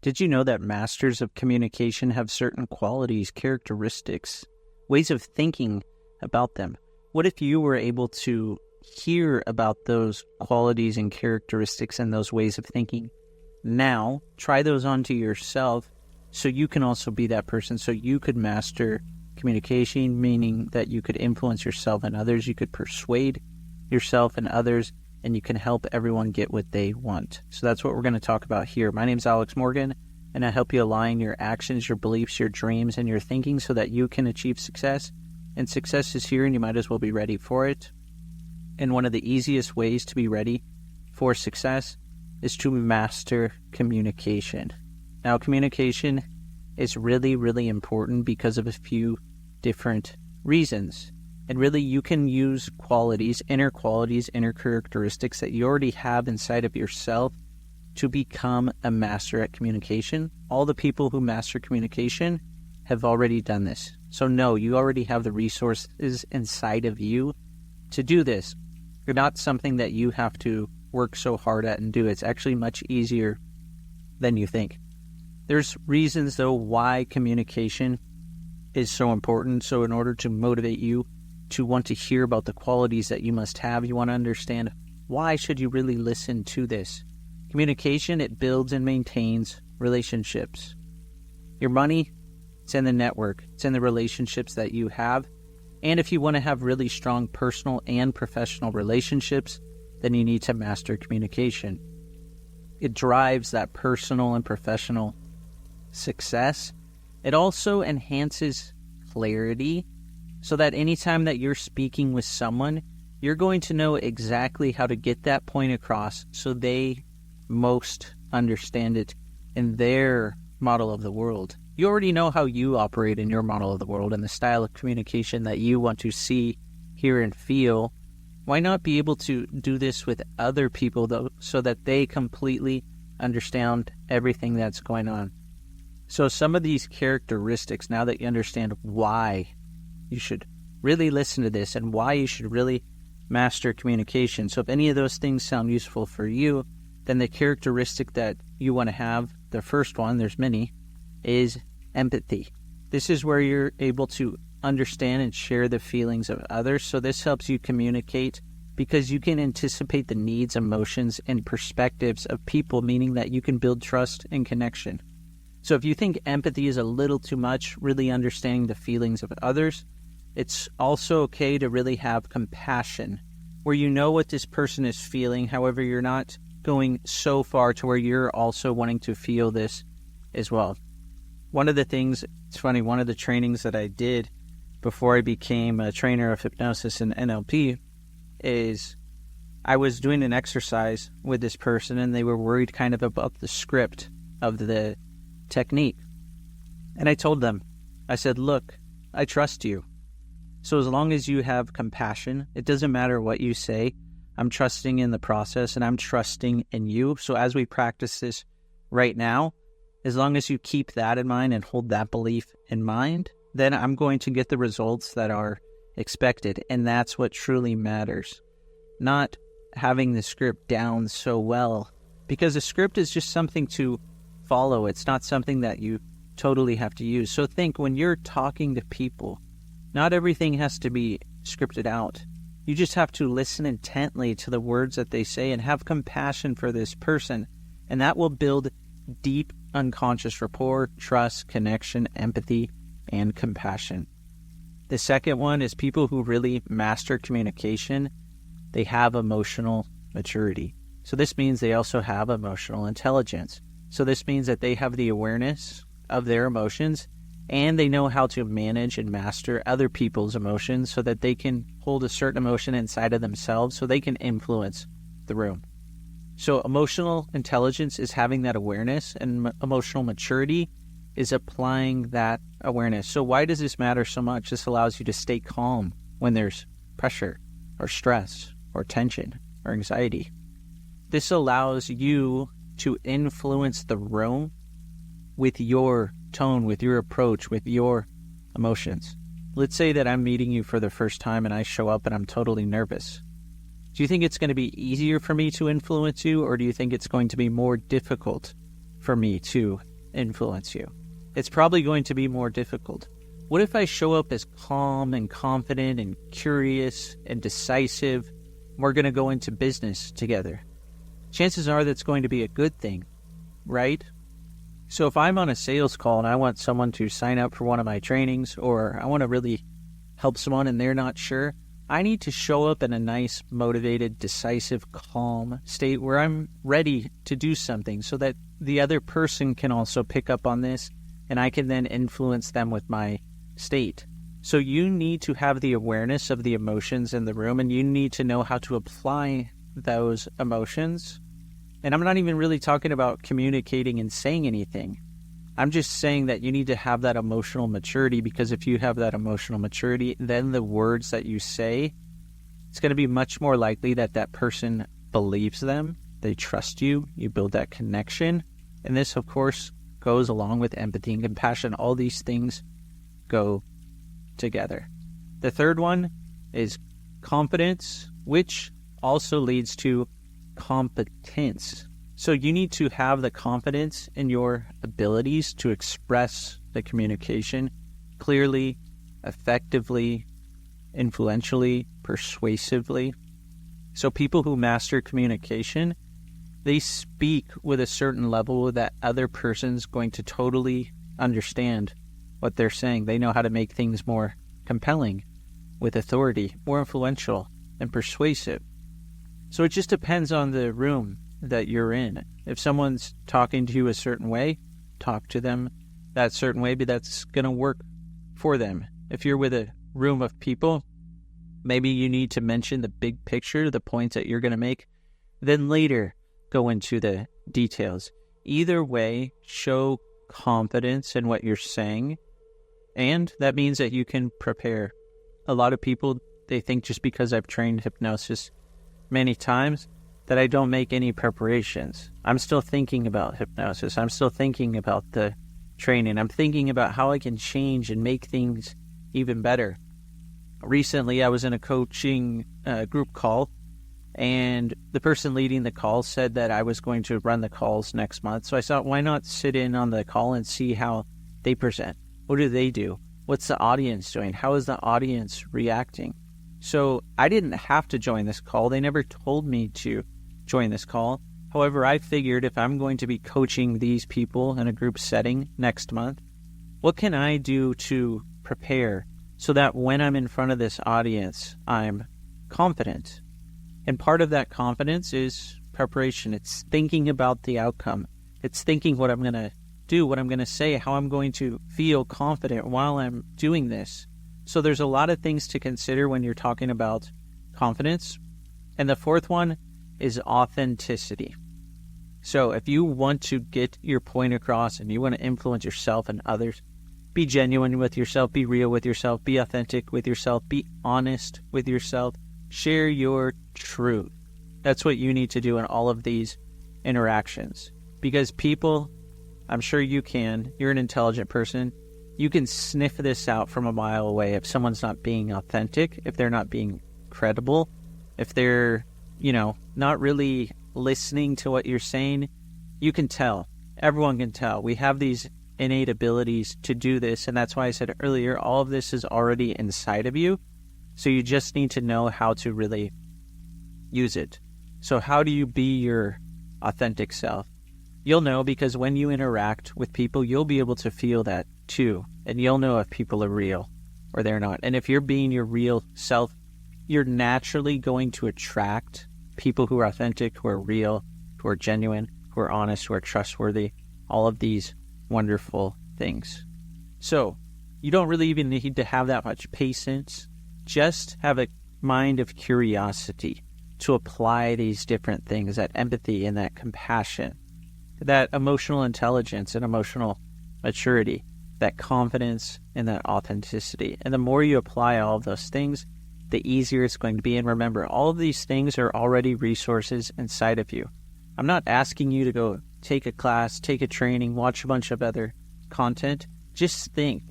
Did you know that masters of communication have certain qualities, characteristics, ways of thinking about them? What if you were able to hear about those qualities and characteristics and those ways of thinking now, try those onto yourself so you can also be that person, so you could master communication, meaning that you could influence yourself and others, you could persuade yourself and others, and you can help everyone get what they want. So that's what we're going to talk about here. My name's Alex Morgan, and I help you align your actions, your beliefs, your dreams, and your thinking so that you can achieve success. And success is here, and you might as well be ready for it. And one of the easiest ways to be ready for success is to master communication. Now, communication is really, really important because of a few different reasons. And really, you can use qualities, inner characteristics that you already have inside of yourself to become a master at communication. All the people who master communication have already done this. So no, you already have the resources inside of you to do this. You're not something that you have to work so hard at and do. It's actually much easier than you think. There's reasons, though, why communication is so important. So in order to motivate you to want to hear about the qualities that you must have, you want to understand why should you really listen to this. Communication, it builds and maintains relationships. Your money, it's in the network. It's in the relationships that you have. And if you want to have really strong personal and professional relationships, then you need to master communication. It drives that personal and professional success. It also enhances clarity so that anytime that you're speaking with someone, you're going to know exactly how to get that point across so they most understand it in their model of the world. You already know how you operate in your model of the world and the style of communication that you want to see, hear, and feel. Why not be able to do this with other people, though, so that they completely understand everything that's going on? So some of these characteristics, now that you understand why you should really listen to this and why you should really master communication. So if any of those things sound useful for you, then the characteristic that you want to have, the first one, there's many, is empathy. This is where you're able to understand and share the feelings of others. So this helps you communicate because you can anticipate the needs, emotions, and perspectives of people, meaning that you can build trust and connection. So if you think empathy is a little too much, really understanding the feelings of others, it's also okay to really have compassion, where you know what this person is feeling. However, you're not going so far to where you're also wanting to feel this as well. One of the things, it's funny, one of the trainings that I did before I became a trainer of hypnosis and NLP is I was doing an exercise with this person and they were worried kind of about the script of the technique. And I told them, I said, look, I trust you. So as long as you have compassion, it doesn't matter what you say. I'm trusting in the process and I'm trusting in you. So as we practice this right now, as long as you keep that in mind and hold that belief in mind, then I'm going to get the results that are expected. And that's what truly matters. Not having the script down so well, because the script is just something to follow. It's not something that you totally have to use. So think, when you're talking to people, not everything has to be scripted out. You just have to listen intently to the words that they say and have compassion for this person. And that will build deep unconscious rapport, trust, connection, empathy, and compassion. The second one is people who really master communication. They have emotional maturity. So this means they also have emotional intelligence. So this means that they have the awareness of their emotions and they know how to manage and master other people's emotions so that they can hold a certain emotion inside of themselves so they can influence the room. So emotional intelligence is having that awareness, and emotional maturity is applying that awareness. So why does this matter so much? This allows you to stay calm when there's pressure or stress or tension or anxiety. This allows you to influence the room with your tone, with your approach, with your emotions. Let's say that I'm meeting you for the first time and I show up and I'm totally nervous. Do you think it's going to be easier for me to influence you, or do you think it's going to be more difficult for me to influence you. It's probably going to be more difficult. What if I show up as calm and confident and curious and decisive? We're going to go into business together. Chances are that's going to be a good thing, right? So if I'm on a sales call and I want someone to sign up for one of my trainings, or I want to really help someone and they're not sure, I need to show up in a nice, motivated, decisive, calm state where I'm ready to do something so that the other person can also pick up on this and I can then influence them with my state. So you need to have the awareness of the emotions in the room, and you need to know how to apply those emotions. And I'm not even really talking about communicating and saying anything. I'm just saying that you need to have that emotional maturity, because if you have that emotional maturity, then the words that you say, it's going to be much more likely that that person believes them, they trust you, you build that connection. And this, of course, goes along with empathy and compassion. All these things go together. The third one is confidence, which also leads to competence. So you need to have the confidence in your abilities to express the communication clearly, effectively, influentially, persuasively. So people who master communication, they speak with a certain level that other person's going to totally understand what they're saying. They know how to make things more compelling, with authority, more influential and persuasive. So it just depends on the room that you're in. If someone's talking to you a certain way, talk to them that certain way, but that's going to work for them. If you're with a room of people, maybe you need to mention the big picture, the points that you're going to make, then later go into the details. Either way, show confidence in what you're saying, and that means that you can prepare. A lot of people, they think just because I've trained hypnosis many times that I don't make any preparations. I'm still thinking about hypnosis. I'm still thinking about the training. I'm thinking about how I can change and make things even better. Recently, I was in a coaching group call, and the person leading the call said that I was going to run the calls next month. So I thought, why not sit in on the call and see how they present? What do they do? What's the audience doing? How is the audience reacting? So I didn't have to join this call. They never told me to join this call. However, I figured if I'm going to be coaching these people in a group setting next month, what can I do to prepare so that when I'm in front of this audience, I'm confident? And part of that confidence is preparation. It's thinking about the outcome. It's thinking what I'm going to do, what I'm going to say, how I'm going to feel confident while I'm doing this. So there's a lot of things to consider when you're talking about confidence. And the fourth one is authenticity. So if you want to get your point across and you want to influence yourself and others, be genuine with yourself, be real with yourself, be authentic with yourself, be honest with yourself, share your truth. That's what you need to do in all of these interactions. Because people, I'm sure you can, you're an intelligent person, you can sniff this out from a mile away if someone's not being authentic, if they're not being credible, if they're, not really listening to what you're saying. You can tell. Everyone can tell. We have these innate abilities to do this, and that's why I said earlier, all of this is already inside of you, so you just need to know how to really use it. So how do you be your authentic self? You'll know, because when you interact with people, you'll be able to feel that too, and you'll know if people are real or they're not. And if you're being your real self, you're naturally going to attract people who are authentic, who are real, who are genuine, who are honest, who are trustworthy, all of these wonderful things. So you don't really even need to have that much patience. Just have a mind of curiosity to apply these different things, that empathy and that compassion, that emotional intelligence and emotional maturity, that confidence and that authenticity. And the more you apply all of those things, the easier it's going to be. And remember, all of these things are already resources inside of you. I'm not asking you to go take a class, take a training, watch a bunch of other content. Just think,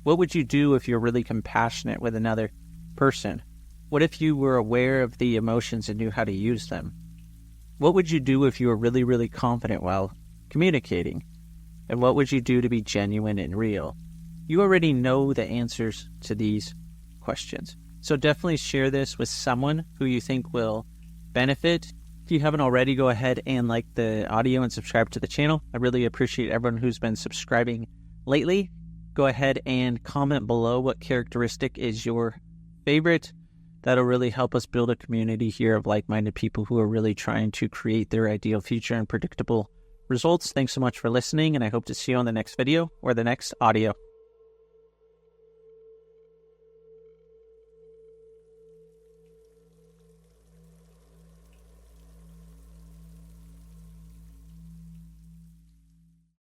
what would you do if you're really compassionate with another person? What if you were aware of the emotions and knew how to use them? What would you do if you were really, really confident while communicating? And what would you do to be genuine and real? You already know the answers to these questions. So definitely share this with someone who you think will benefit. If you haven't already, go ahead and like the audio and subscribe to the channel. I really appreciate everyone who's been subscribing lately. Go ahead and comment below what characteristic is your favorite. That'll really help us build a community here of like-minded people who are really trying to create their ideal future and predictable results. Thanks so much for listening, and I hope to see you on the next video or the next audio.